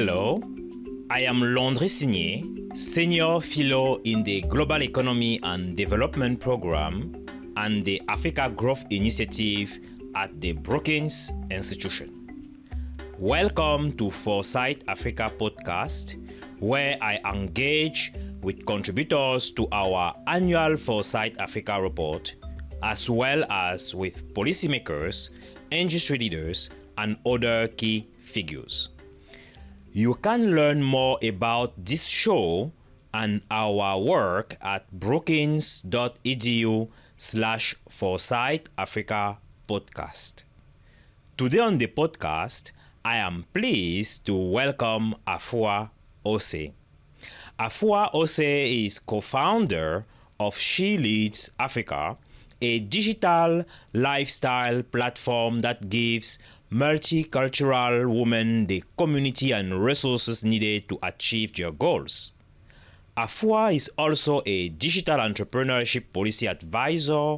Hello, I am Landry Signé, Senior Fellow in the Global Economy and Development Program and the Africa Growth Initiative at the Brookings Institution. Welcome to Foresight Africa podcast, where I engage with contributors to our annual Foresight Africa report, as well as with policymakers, industry leaders, and other key figures. You can learn more about this show and our work at brookings.edu/Foresight Africa podcast. Today on the podcast, I am pleased to welcome Afua Osei. Afua Osei is co-founder of She Leads Africa, a digital lifestyle platform that gives multicultural women the community and resources needed to achieve their goals. Afua is also a digital entrepreneurship policy advisor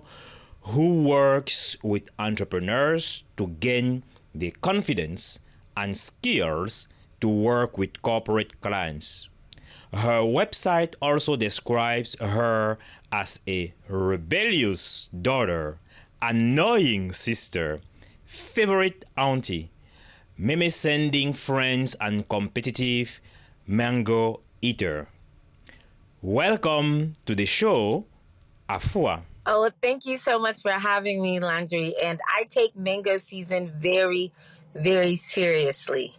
who works with entrepreneurs to gain the confidence and skills to work with corporate clients. Her website also describes her as a rebellious daughter, annoying sister, favorite auntie, meme sending friends, and competitive mango eater. Welcome to the show, Afua. Oh, well, thank you so much for having me, Landry. And I take mango season very, very seriously.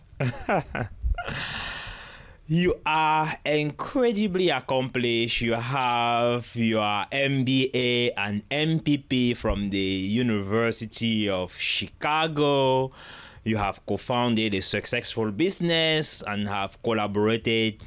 You are incredibly accomplished. You have your MBA and MPP from the University of Chicago. You have co-founded a successful business and have collaborated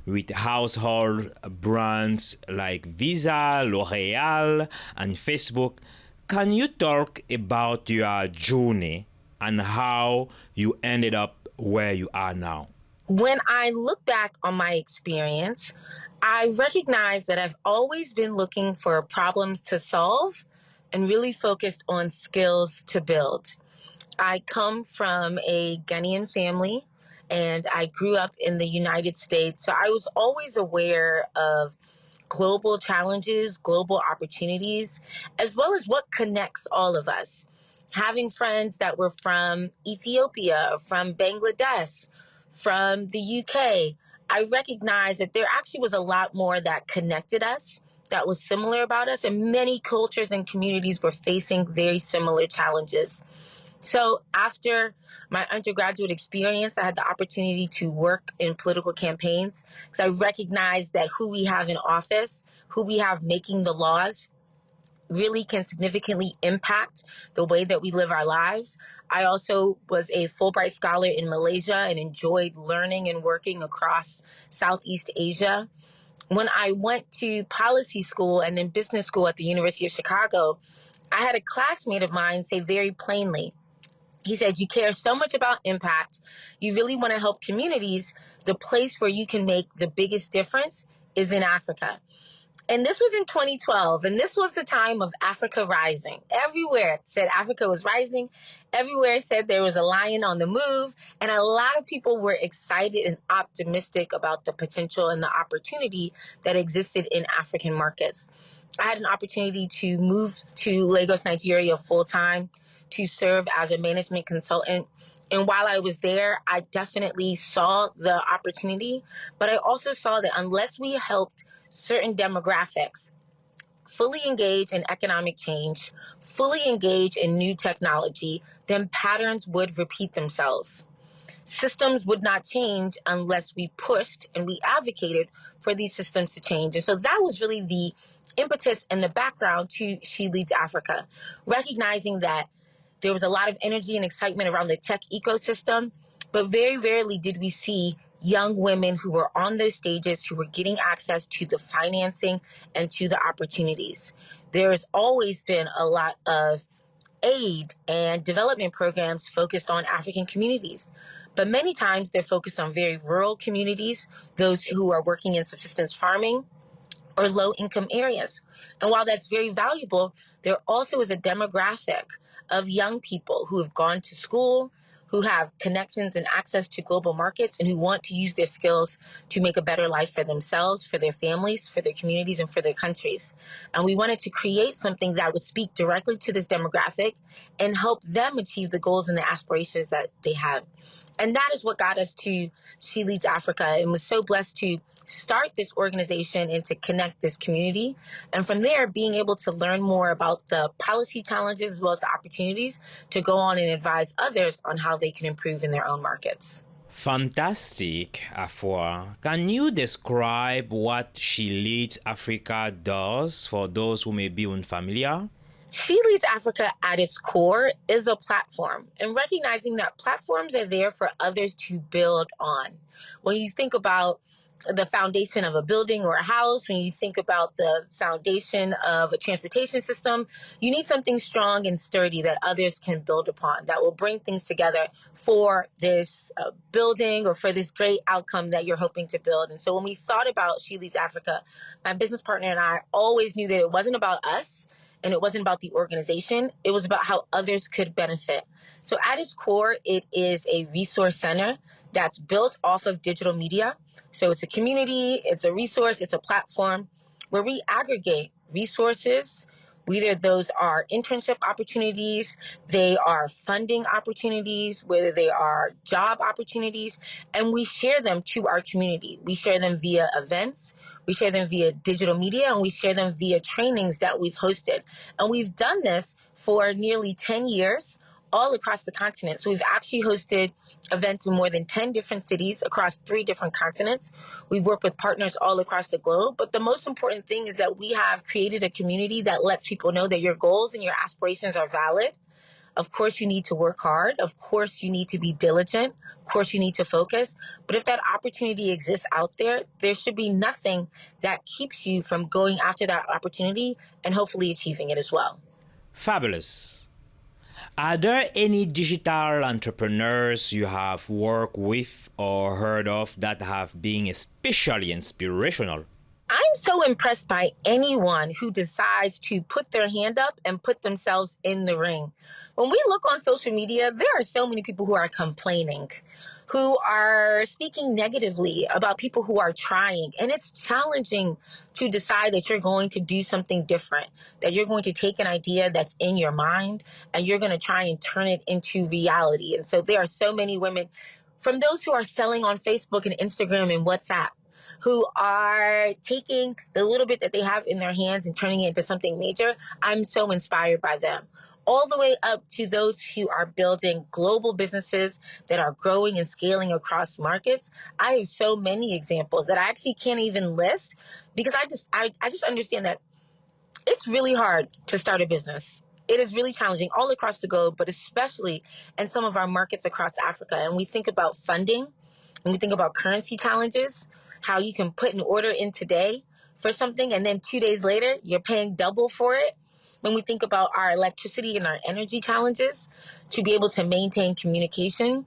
with household brands like Visa, L'Oreal, and Facebook. Can you talk about your journey and how you ended up where you are now? When I look back on my experience, I recognize that I've always been looking for problems to solve and really focused on skills to build. I come from a Ghanaian family and I grew up in the United States, so I was always aware of global challenges, global opportunities, as well as what connects all of us. Having friends that were from Ethiopia, from Bangladesh, from the UK, I recognized that there actually was a lot more that connected us, that was similar about us, and many cultures and communities were facing very similar challenges. So after my undergraduate experience, I had the opportunity to work in political campaigns because I recognized that who we have in office, who we have making the laws, really can significantly impact the way that we live our lives. I also was a Fulbright scholar in Malaysia and enjoyed learning and working across Southeast Asia. When I went to policy school and then business school at the University of Chicago, I had a classmate of mine say very plainly, he said, you care so much about impact. You really want to help communities. The place where you can make the biggest difference is in Africa. And this was in 2012, and this was the time of Africa rising. Everywhere it said Africa was rising. Everywhere it said there was a lion on the move. And a lot of people were excited and optimistic about the potential and the opportunity that existed in African markets. I had an opportunity to move to Lagos, Nigeria full-time to serve as a management consultant. And while I was there, I definitely saw the opportunity, but I also saw that unless we helped certain demographics fully engage in economic change, fully engage in new technology, then patterns would repeat themselves. Systems would not change unless we pushed and we advocated for these systems to change. And so that was really the impetus and the background to She Leads Africa, recognizing that there was a lot of energy and excitement around the tech ecosystem, but very rarely did we see young women who were on those stages, who were getting access to the financing and to the opportunities. There has always been a lot of aid and development programs focused on African communities, but many times they're focused on very rural communities, those who are working in subsistence farming or low-income areas. And while that's very valuable, there also is a demographic of young people who have gone to school, who have connections and access to global markets and who want to use their skills to make a better life for themselves, for their families, for their communities, and for their countries. And we wanted to create something that would speak directly to this demographic and help them achieve the goals and the aspirations that they have. And that is what got us to She Leads Africa, and was so blessed to start this organization and to connect this community. And from there, being able to learn more about the policy challenges as well as the opportunities to go on and advise others on how they can improve in their own markets. Fantastic, Afua. Can you describe what She Leads Africa does for those who may be unfamiliar? She Leads Africa at its core is a platform, and recognizing that platforms are there for others to build on. When you think about the foundation of a building or a house, when you think about the foundation of a transportation system, you need something strong and sturdy that others can build upon, that will bring things together for this building or for this great outcome that you're hoping to build. And so when we thought about She Leads Africa, my business partner and I always knew that it wasn't about us, and it wasn't about the organization. It was about how others could benefit. So at its core, it is a resource center that's built off of digital media. So it's a community, it's a resource, it's a platform where we aggregate resources. Whether those are internship opportunities, they are funding opportunities, whether they are job opportunities, and we share them to our community. We share them via events, we share them via digital media, and we share them via trainings that we've hosted. And we've done this for nearly 10 years all across the continent. So we've actually hosted events in more than 10 different cities across 3 different continents. We've worked with partners all across the globe. But the most important thing is that we have created a community that lets people know that your goals and your aspirations are valid. Of course, you need to work hard. Of course, you need to be diligent. Of course, you need to focus. But if that opportunity exists out there, there should be nothing that keeps you from going after that opportunity and hopefully achieving it as well. Fabulous. Are there any digital entrepreneurs you have worked with or heard of that have been especially inspirational? I'm so impressed by anyone who decides to put their hand up and put themselves in the ring. When we look on social media, there are so many people who are complaining, who are speaking negatively about people who are trying. And it's challenging to decide that you're going to do something different, that you're going to take an idea that's in your mind and you're going to try and turn it into reality. And so there are so many women, from those who are selling on Facebook and Instagram and WhatsApp, who are taking the little bit that they have in their hands and turning it into something major. I'm so inspired by them. All the way up to those who are building global businesses that are growing and scaling across markets. I have so many examples that I actually can't even list, because I just understand that it's really hard to start a business. It is really challenging all across the globe, but especially in some of our markets across Africa. And we think about funding, and we think about currency challenges, how you can put an order in today for something and then 2 days later you're paying double for it. When we think about our electricity and our energy challenges, to be able to maintain communication,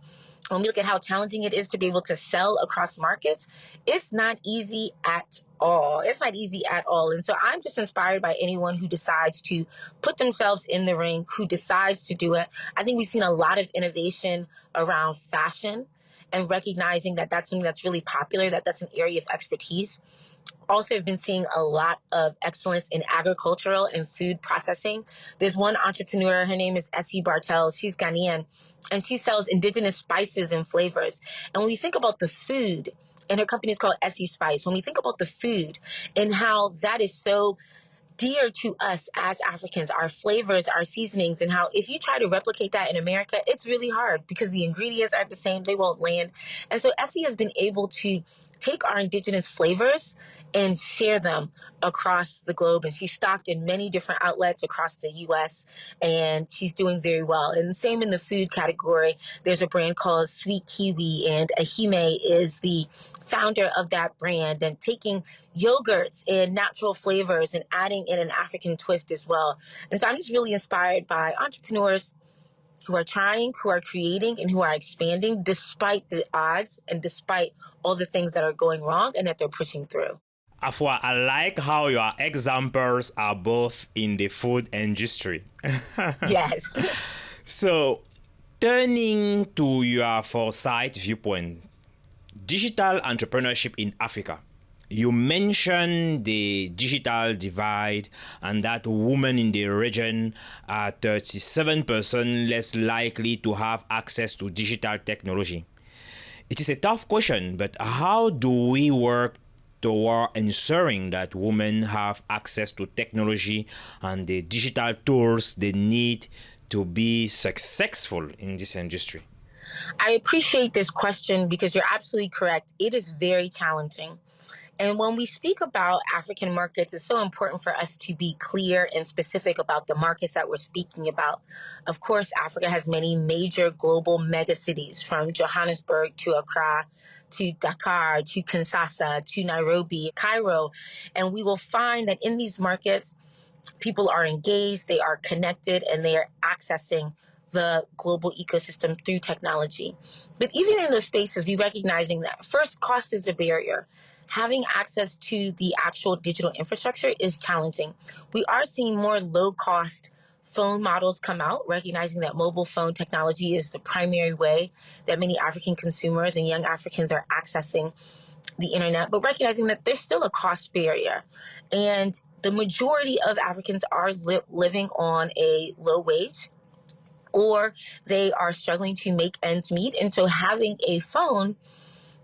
when we look at how challenging it is to be able to sell across markets, it's not easy at all. It's not easy at all. And so I'm just inspired by anyone who decides to put themselves in the ring, who decides to do it. I think we've seen a lot of innovation around fashion, and recognizing that that's something that's really popular, that that's an area of expertise. Also, have been seeing a lot of excellence in agricultural and food processing. There's one entrepreneur, her name is Essie Bartels. She's Ghanaian, and she sells indigenous spices and flavors. And when we think about the food, and her company is called Essie Spice, when we think about the food and how that is so dear to us as Africans, our flavors, our seasonings, and how if you try to replicate that in America, it's really hard because the ingredients aren't the same, they won't land. And so Essie has been able to take our indigenous flavors and share them across the globe. And she's stocked in many different outlets across the US, and she's doing very well. And same in the food category, there's a brand called Sweet Kiwi, and Ahime is the founder of that brand, and taking yogurts and natural flavors and adding in an African twist as well. And so I'm just really inspired by entrepreneurs who are trying, who are creating, and who are expanding despite the odds and despite all the things that are going wrong and that they're pushing through. Afua, I like how your examples are both in the food industry. Yes. So Turning to your foresight viewpoint, digital entrepreneurship in Africa. You mentioned the digital divide and that women in the region are 37% less likely to have access to digital technology. It is a tough question, but how do we work toward ensuring that women have access to technology and the digital tools they need to be successful in this industry? I appreciate this question because you're absolutely correct. It is very challenging. And when we speak about African markets, it's so important for us to be clear and specific about the markets that we're speaking about. Of course, Africa has many major global megacities, from Johannesburg to Accra to Dakar to Kinshasa to Nairobi, Cairo. And we will find that in these markets, people are engaged, they are connected, and they are accessing the global ecosystem through technology. But even in those spaces, we're recognizing that first, cost is a barrier. Having access to the actual digital infrastructure is challenging. We are seeing more low-cost phone models come out, recognizing that mobile phone technology is the primary way that many African consumers and young Africans are accessing the internet, but recognizing that there's still a cost barrier. And the majority of Africans are living on a low wage, or they are struggling to make ends meet. And so having a phone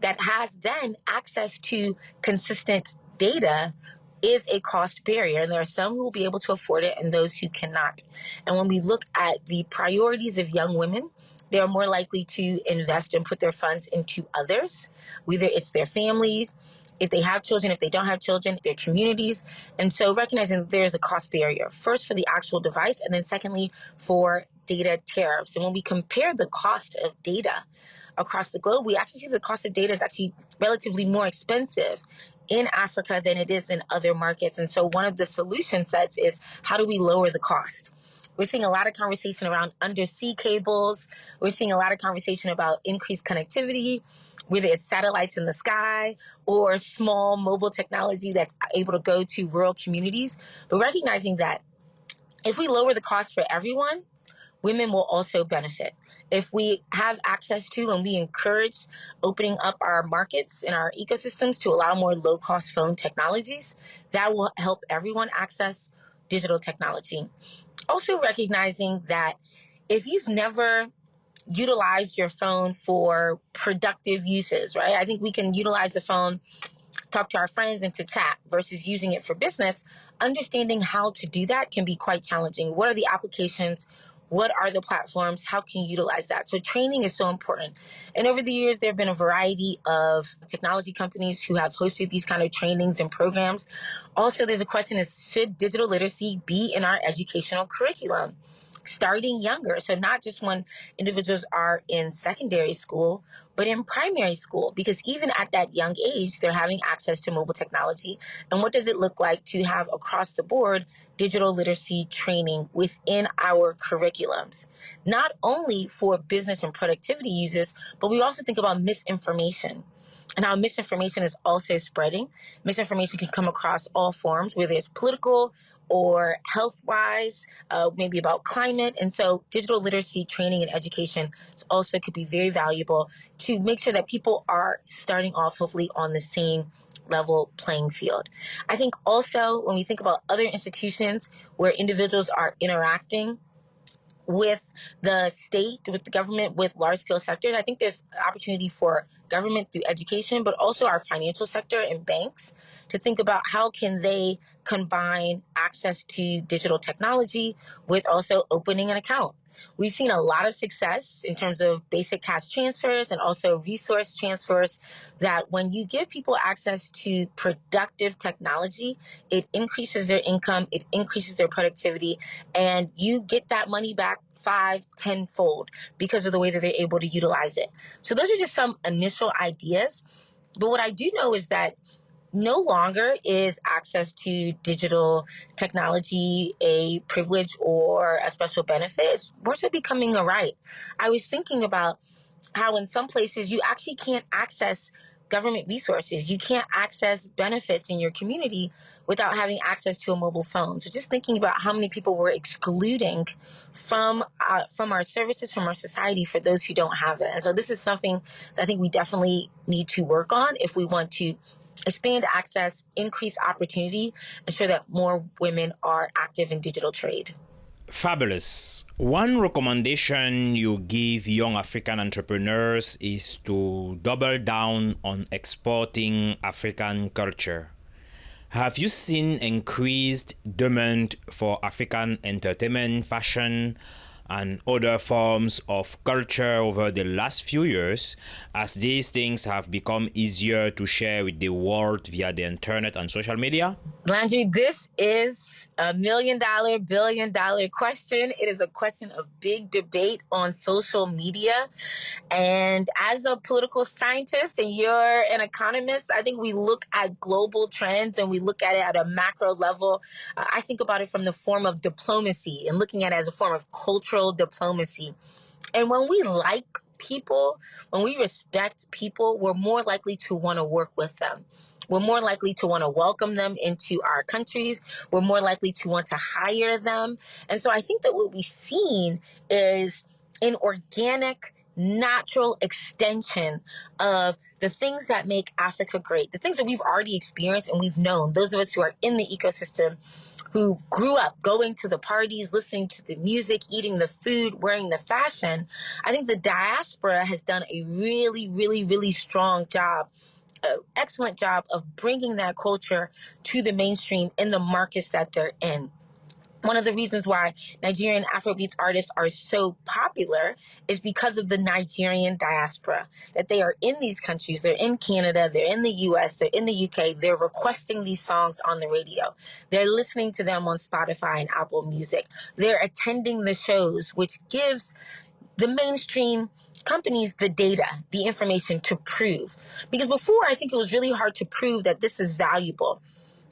that has then access to consistent data is a cost barrier. And there are some who will be able to afford it and those who cannot. And when we look at the priorities of young women, they are more likely to invest and put their funds into others, whether it's their families, if they have children, if they don't have children, their communities. And so recognizing there's a cost barrier, first for the actual device, and then secondly for data tariffs. And when we compare the cost of data across the globe, we actually see the cost of data is actually relatively more expensive in Africa than it is in other markets. And so one of the solution sets is, how do we lower the cost? We're seeing a lot of conversation around undersea cables. We're seeing a lot of conversation about increased connectivity, whether it's satellites in the sky or small mobile technology that's able to go to rural communities. But recognizing that if we lower the cost for everyone, women will also benefit. If we have access to and we encourage opening up our markets and our ecosystems to allow more low-cost phone technologies, that will help everyone access digital technology. Also recognizing that if you've never utilized your phone for productive uses, right? I think we can utilize the phone, talk to our friends, and to chat versus using it for business. Understanding how to do that can be quite challenging. What are the applications? What are the platforms? How can you utilize that? So training is so important. And over the years, there have been a variety of technology companies who have hosted these kind of trainings and programs. Also, there's a question is, should digital literacy be in our educational curriculum? Starting younger. So not just when individuals are in secondary school, but in primary school, because even at that young age, they're having access to mobile technology. And what does it look like to have across the board digital literacy training within our curriculums? Not only for business and productivity uses, but we also think about misinformation and how misinformation is also spreading. Misinformation can come across all forms, whether it's political or health-wise, maybe about climate. And so digital literacy training and education also could be very valuable to make sure that people are starting off hopefully on the same level playing field. I think also when we think about other institutions where individuals are interacting with the state, with the government, with large-scale sectors, I think there's opportunity for government through education, but also our financial sector and banks to think about how can they combine access to digital technology with also opening an account. We've seen a lot of success in terms of basic cash transfers and also resource transfers, that when you give people access to productive technology, it increases their income, it increases their productivity, and you get that money back 5-10 fold because of the way that they're able to utilize it. So those are just some initial ideas. But what I do know is that no longer is access to digital technology a privilege or a special benefit. It's more so becoming a right. I was thinking about how in some places you actually can't access government resources. You can't access benefits in your community without having access to a mobile phone. So just thinking about how many people we're excluding from our services, from our society, for those who don't have it. And so this is something that I think we definitely need to work on if we want to expand access, increase opportunity, ensure that more women are active in digital trade. Fabulous. One recommendation you give young African entrepreneurs is to double down on exporting African culture. Have you seen increased demand for African entertainment, fashion, and other forms of culture over the last few years, as these things have become easier to share with the world via the internet and social media? Landry, this is $1 million, $1 billion question. It is a question of big debate on social media. And as a political scientist and you're an economist, I think we look at global trends and we look at it at a macro level. I think about it from the form of diplomacy and looking at it as a form of cultural diplomacy. And when we like people, when we respect people, we're more likely to want to work with them. We're more likely to want to welcome them into our countries. We're more likely to want to hire them. And so I think that what we've seen is an organic, natural extension of the things that make Africa great, the things that we've already experienced and we've known, those of us who are in the ecosystem, who grew up going to the parties, listening to the music, eating the food, wearing the fashion. I think the diaspora has done a really, really, really strong job, excellent job of bringing that culture to the mainstream in the markets that they're in. One of the reasons why Nigerian Afrobeats artists are so popular is because of the Nigerian diaspora, that they are in these countries. They're in Canada, they're in the US, they're in the UK. They're requesting these songs on the radio. They're listening to them on Spotify and Apple Music. They're attending the shows, which gives the mainstream companies the data, the information to prove. Because before, I think it was really hard to prove that this is valuable.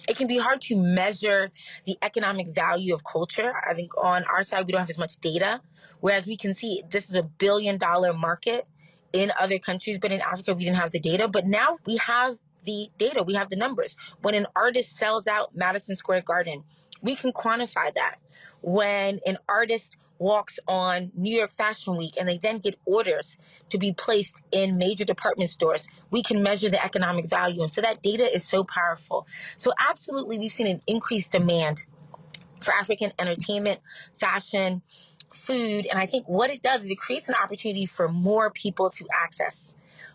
It can be hard to measure the economic value of culture. I think on our side, we don't have as much data, whereas we can see this is $1 billion market in other countries, but in Africa, we didn't have the data. But now we have the data, we have the numbers. When an artist sells out Madison Square Garden, we can quantify that. When an artist walks on New York Fashion Week and they then get orders to be placed in major department stores, we can measure the economic value. And so that data is so powerful. So absolutely, we've seen an increased demand for African entertainment, fashion, food. And I think what it does is it creates an opportunity for more people to access,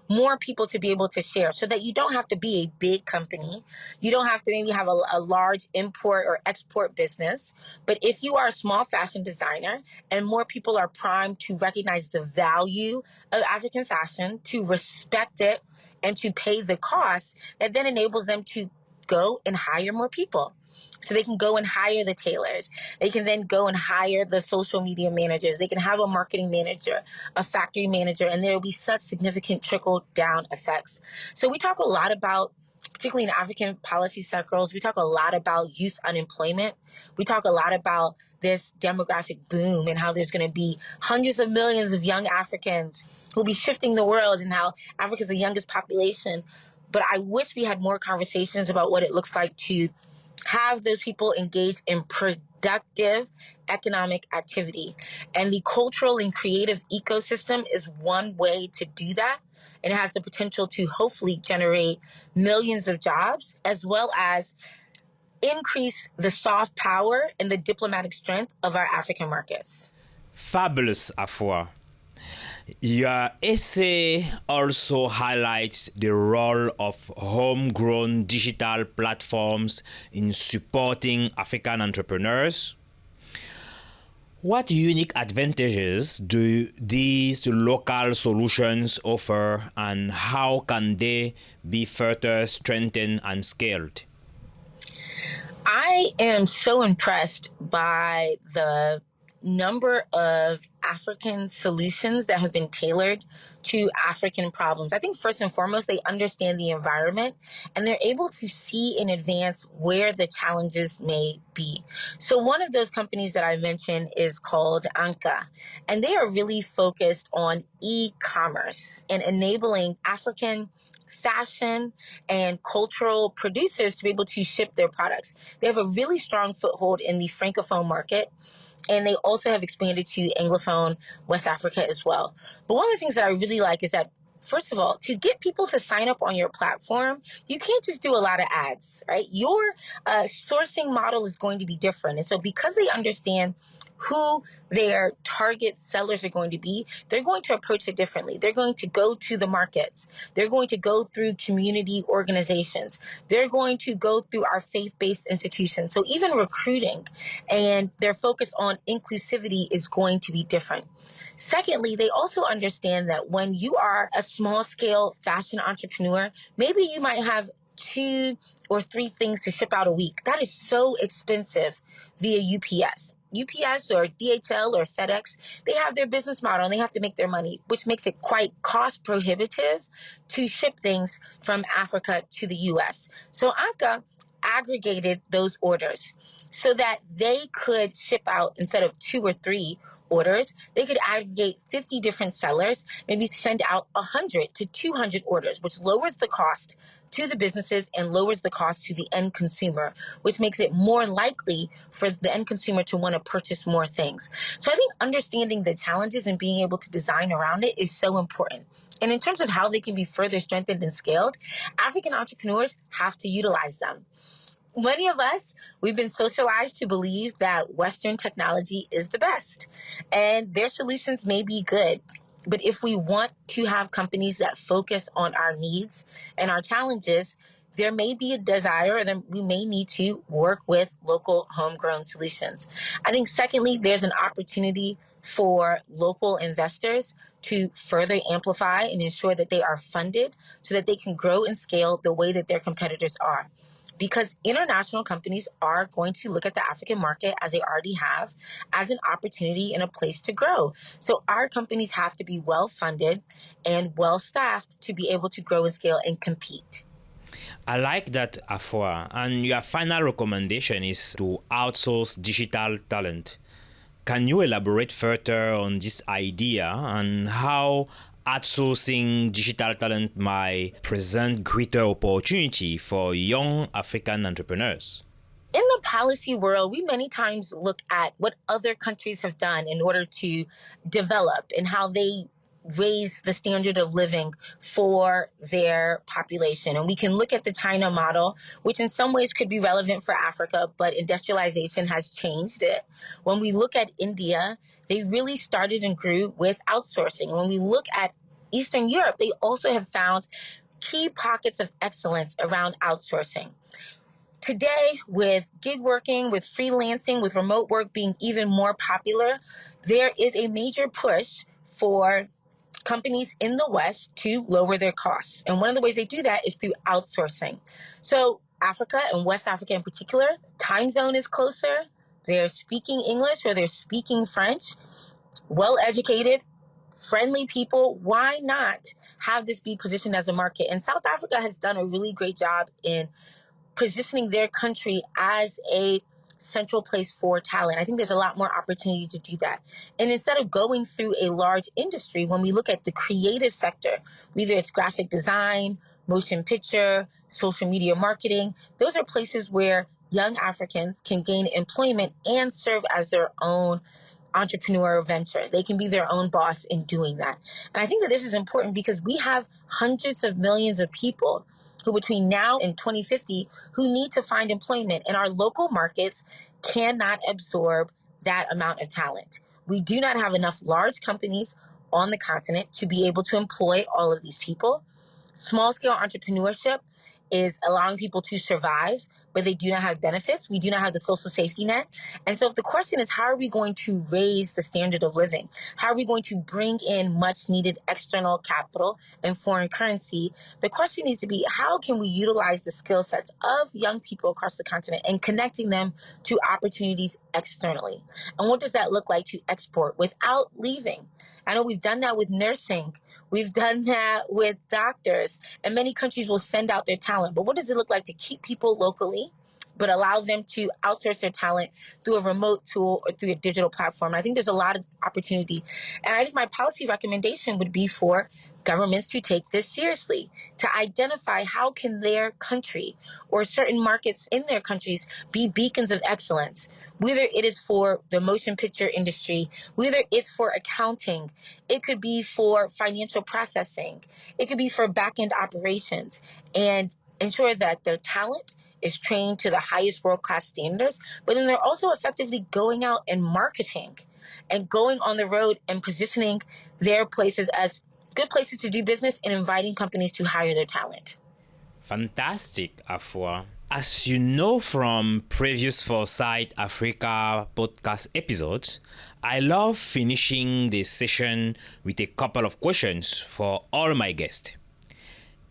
more people to be able to share, so that you don't have to be a big company. You don't have to maybe have a large import or export business. But if you are a small fashion designer and more people are primed to recognize the value of African fashion, to respect it, and to pay the cost, that then enables them to go and hire more people. So they can go and hire the tailors. They can then go and hire the social media managers. They can have a marketing manager, a factory manager, and there will be such significant trickle down effects. So we talk a lot about, particularly in African policy circles, we talk a lot about youth unemployment. We talk a lot about this demographic boom and how there's going to be hundreds of millions of young Africans who'll be shifting the world, and how Africa's the youngest population. But I wish we had more conversations about what it looks like to have those people engaged in productive economic activity. And the cultural and creative ecosystem is one way to do that. And it has the potential to hopefully generate millions of jobs, as well as increase the soft power and the diplomatic strength of our African markets. Fabulous, Afua. Your essay also highlights the role of homegrown digital platforms in supporting African entrepreneurs. What unique advantages do these local solutions offer, and how can they be further strengthened and scaled? I am so impressed by the number of African solutions that have been tailored to African problems. I think first and foremost, they understand the environment and they're able to see in advance where the challenges may be. So one of those companies that I mentioned is called Anka, and they are really focused on e-commerce and enabling African fashion and cultural producers to be able to ship their products. They have a really strong foothold in the Francophone market, and they also have expanded to Anglophone West Africa as well. But one of the things that I really like is that, first of all, to get people to sign up on your platform, you can't just do a lot of ads, right? Your sourcing model is going to be different. And so because they understand who their target sellers are going to be, they're going to approach it differently. They're going to go to the markets. They're going to go through community organizations. They're going to go through our faith-based institutions. So even recruiting and their focus on inclusivity is going to be different. Secondly, they also understand that when you are a small scale fashion entrepreneur, maybe you might have 2 or 3 things to ship out a week. That is so expensive via UPS. UPS or DHL or FedEx, they have their business model and they have to make their money, which makes it quite cost prohibitive to ship things from Africa to the US. So Anka aggregated those orders so that they could ship out, instead of 2 or 3 orders, they could aggregate 50 different sellers, maybe send out 100 to 200 orders, which lowers the cost to the businesses and lowers the cost to the end consumer, which makes it more likely for the end consumer to want to purchase more things. So I think understanding the challenges and being able to design around it is so important. And in terms of how they can be further strengthened and scaled, African entrepreneurs have to utilize them. Many of us, we've been socialized to believe that Western technology is the best, and their solutions may be good. But if we want to have companies that focus on our needs and our challenges, there may be a desire, or then we may need to work with local homegrown solutions. I think secondly, there's an opportunity for local investors to further amplify and ensure that they are funded so that they can grow and scale the way that their competitors are. Because international companies are going to look at the African market, as they already have, as an opportunity and a place to grow. So our companies have to be well funded and well staffed to be able to grow and scale and compete. I like that, Afua. And your final recommendation is to outsource digital talent. Can you elaborate further on this idea and how outsourcing digital talent might present greater opportunity for young African entrepreneurs? In the policy world, we many times look at what other countries have done in order to develop and how they raise the standard of living for their population. And we can look at the China model, which in some ways could be relevant for Africa, but industrialization has changed it. When we look at India, they really started and grew with outsourcing. When we look at Eastern Europe, they also have found key pockets of excellence around outsourcing. Today, with gig working, with freelancing, with remote work being even more popular, there is a major push for companies in the West to lower their costs. And one of the ways they do that is through outsourcing. So Africa and West Africa in particular, time zone is closer. They're speaking English or they're speaking French, well-educated, friendly people. Why not have this be positioned as a market? And South Africa has done a really great job in positioning their country as a central place for talent. I think there's a lot more opportunity to do that. And instead of going through a large industry, when we look at the creative sector, whether it's graphic design, motion picture, social media marketing, those are places where young Africans can gain employment and serve as their own entrepreneurial venture. They can be their own boss in doing that. And I think that this is important because we have hundreds of millions of people who between now and 2050 who need to find employment, and our local markets cannot absorb that amount of talent. We do not have enough large companies on the continent to be able to employ all of these people. Small scale entrepreneurship is allowing people to survive, but they do not have benefits. We do not have the social safety net. And so if the question is, how are we going to raise the standard of living? How are we going to bring in much needed external capital and foreign currency? The question needs to be, how can we utilize the skill sets of young people across the continent and connecting them to opportunities externally? And what does that look like to export without leaving? I know we've done that with nursing. We've done that with doctors, and many countries will send out their talent. But what does it look like to keep people locally, but allow them to outsource their talent through a remote tool or through a digital platform? I think there's a lot of opportunity. And I think my policy recommendation would be for governments to take this seriously, to identify how can their country or certain markets in their countries be beacons of excellence, whether it is for the motion picture industry, whether it's for accounting, it could be for financial processing, it could be for back-end operations, and ensure that their talent is trained to the highest world-class standards, but then they're also effectively going out and marketing and going on the road and positioning their places as good places to do business and inviting companies to hire their talent. Fantastic, Afua. As you know from previous Foresight Africa podcast episodes, I love finishing this session with a couple of questions for all my guests.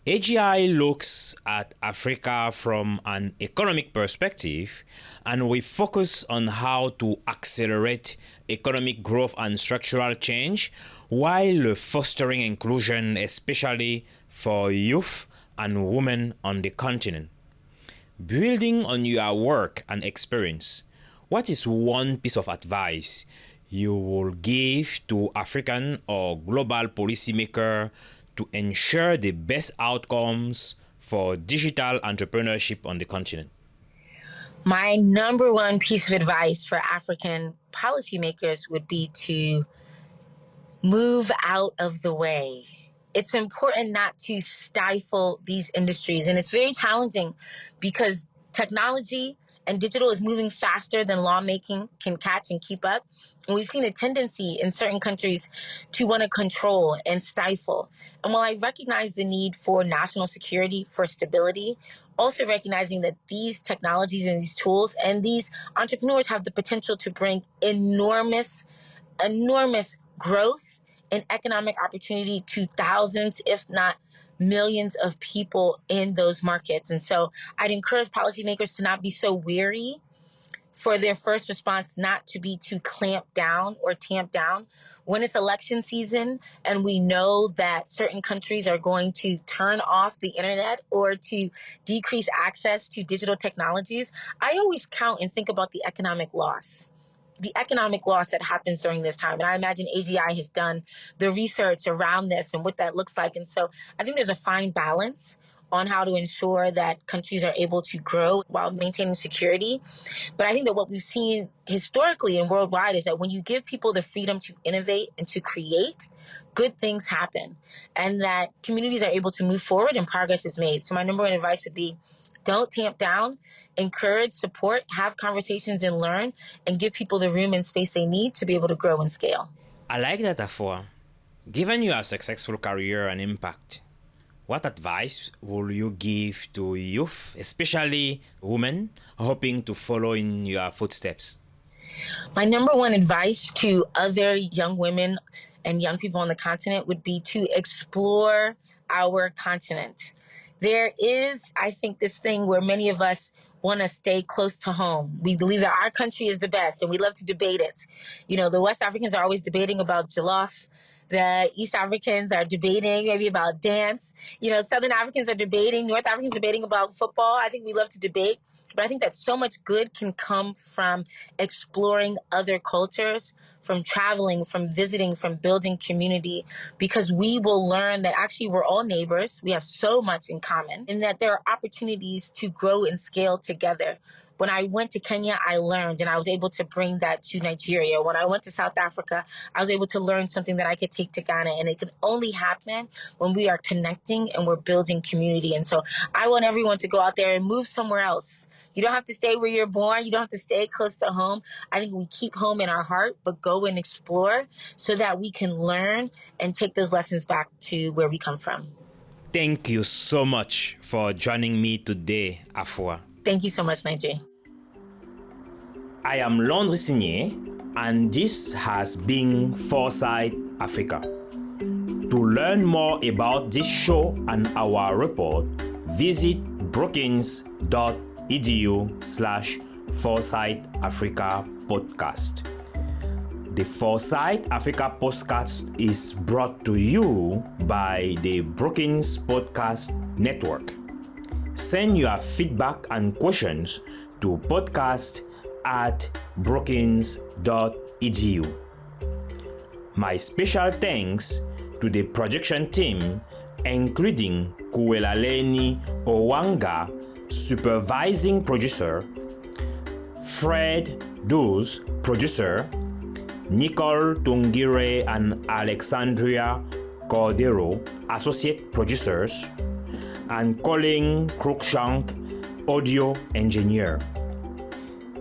AGI looks at Africa from an economic perspective, and we focus on how to accelerate economic growth and structural change while fostering inclusion, especially for youth and women on the continent. Building on your work and experience, what is one piece of advice you will give to African or global policymakers to ensure the best outcomes for digital entrepreneurship on the continent? My number one piece of advice for African policymakers would be to move out of the way. It's important not to stifle these industries. And it's very challenging because technology and digital is moving faster than lawmaking can catch and keep up. And we've seen a tendency in certain countries to want to control and stifle. And while I recognize the need for national security, for stability, also recognizing that these technologies and these tools and these entrepreneurs have the potential to bring enormous growth and economic opportunity to thousands, if not millions of people in those markets. And so I'd encourage policymakers to not be so weary, for their first response not to be to clamp down or tamp down when it's election season and we know that certain countries are going to turn off the internet or to decrease access to digital technologies. I always count and think about the economic loss that happens during this time. And I imagine AGI has done the research around this and what that looks like. And so I think there's a fine balance on how to ensure that countries are able to grow while maintaining security. But I think that what we've seen historically and worldwide is that when you give people the freedom to innovate and to create, good things happen and that communities are able to move forward and progress is made. So my number one advice would be, don't tamp down, encourage, support, have conversations and learn, and give people the room and space they need to be able to grow and scale. I like that, Afua. Given your successful career and impact, what advice will you give to youth, especially women, hoping to follow in your footsteps? My number one advice to other young women and young people on the continent would be to explore our continent. There is, I think, this thing where many of us want to stay close to home. We believe that our country is the best and we love to debate it. You know, the West Africans are always debating about jollof. The East Africans are debating maybe about dance. You know, Southern Africans are debating, North Africans debating about football. I think we love to debate. But I think that so much good can come from exploring other cultures, from traveling, from visiting, from building community, because we will learn that actually we're all neighbors. We have so much in common and that there are opportunities to grow and scale together. When I went to Kenya, I learned and I was able to bring that to Nigeria. When I went to South Africa, I was able to learn something that I could take to Ghana. And it could only happen when we are connecting and we're building community. And so I want everyone to go out there and move somewhere else. You don't have to stay where you're born. You don't have to stay close to home. I think we keep home in our heart, but go and explore so that we can learn and take those lessons back to where we come from. Thank you so much for joining me today, Afua. Thank you so much, Landry. I am Landry Signé, and this has been Foresight Africa. To learn more about this show and our report, visit brookings.edu/Foresight Africa podcast. The Foresight Africa podcast is brought to you by the Brookings Podcast Network. Send your feedback and questions to podcast@brookings.edu. My special thanks to the production team, including Kuelaleni Owanga, supervising producer, Fred Duz, producer, Nicole Tungire and Alexandria Cordero, associate producers, and Colin Cruikshank, audio engineer.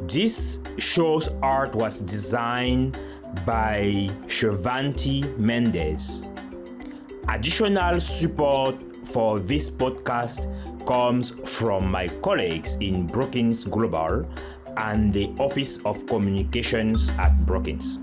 This show's art was designed by Shivanti Mendez. Additional support for this podcast comes from my colleagues in Brookings Global and the Office of Communications at Brookings.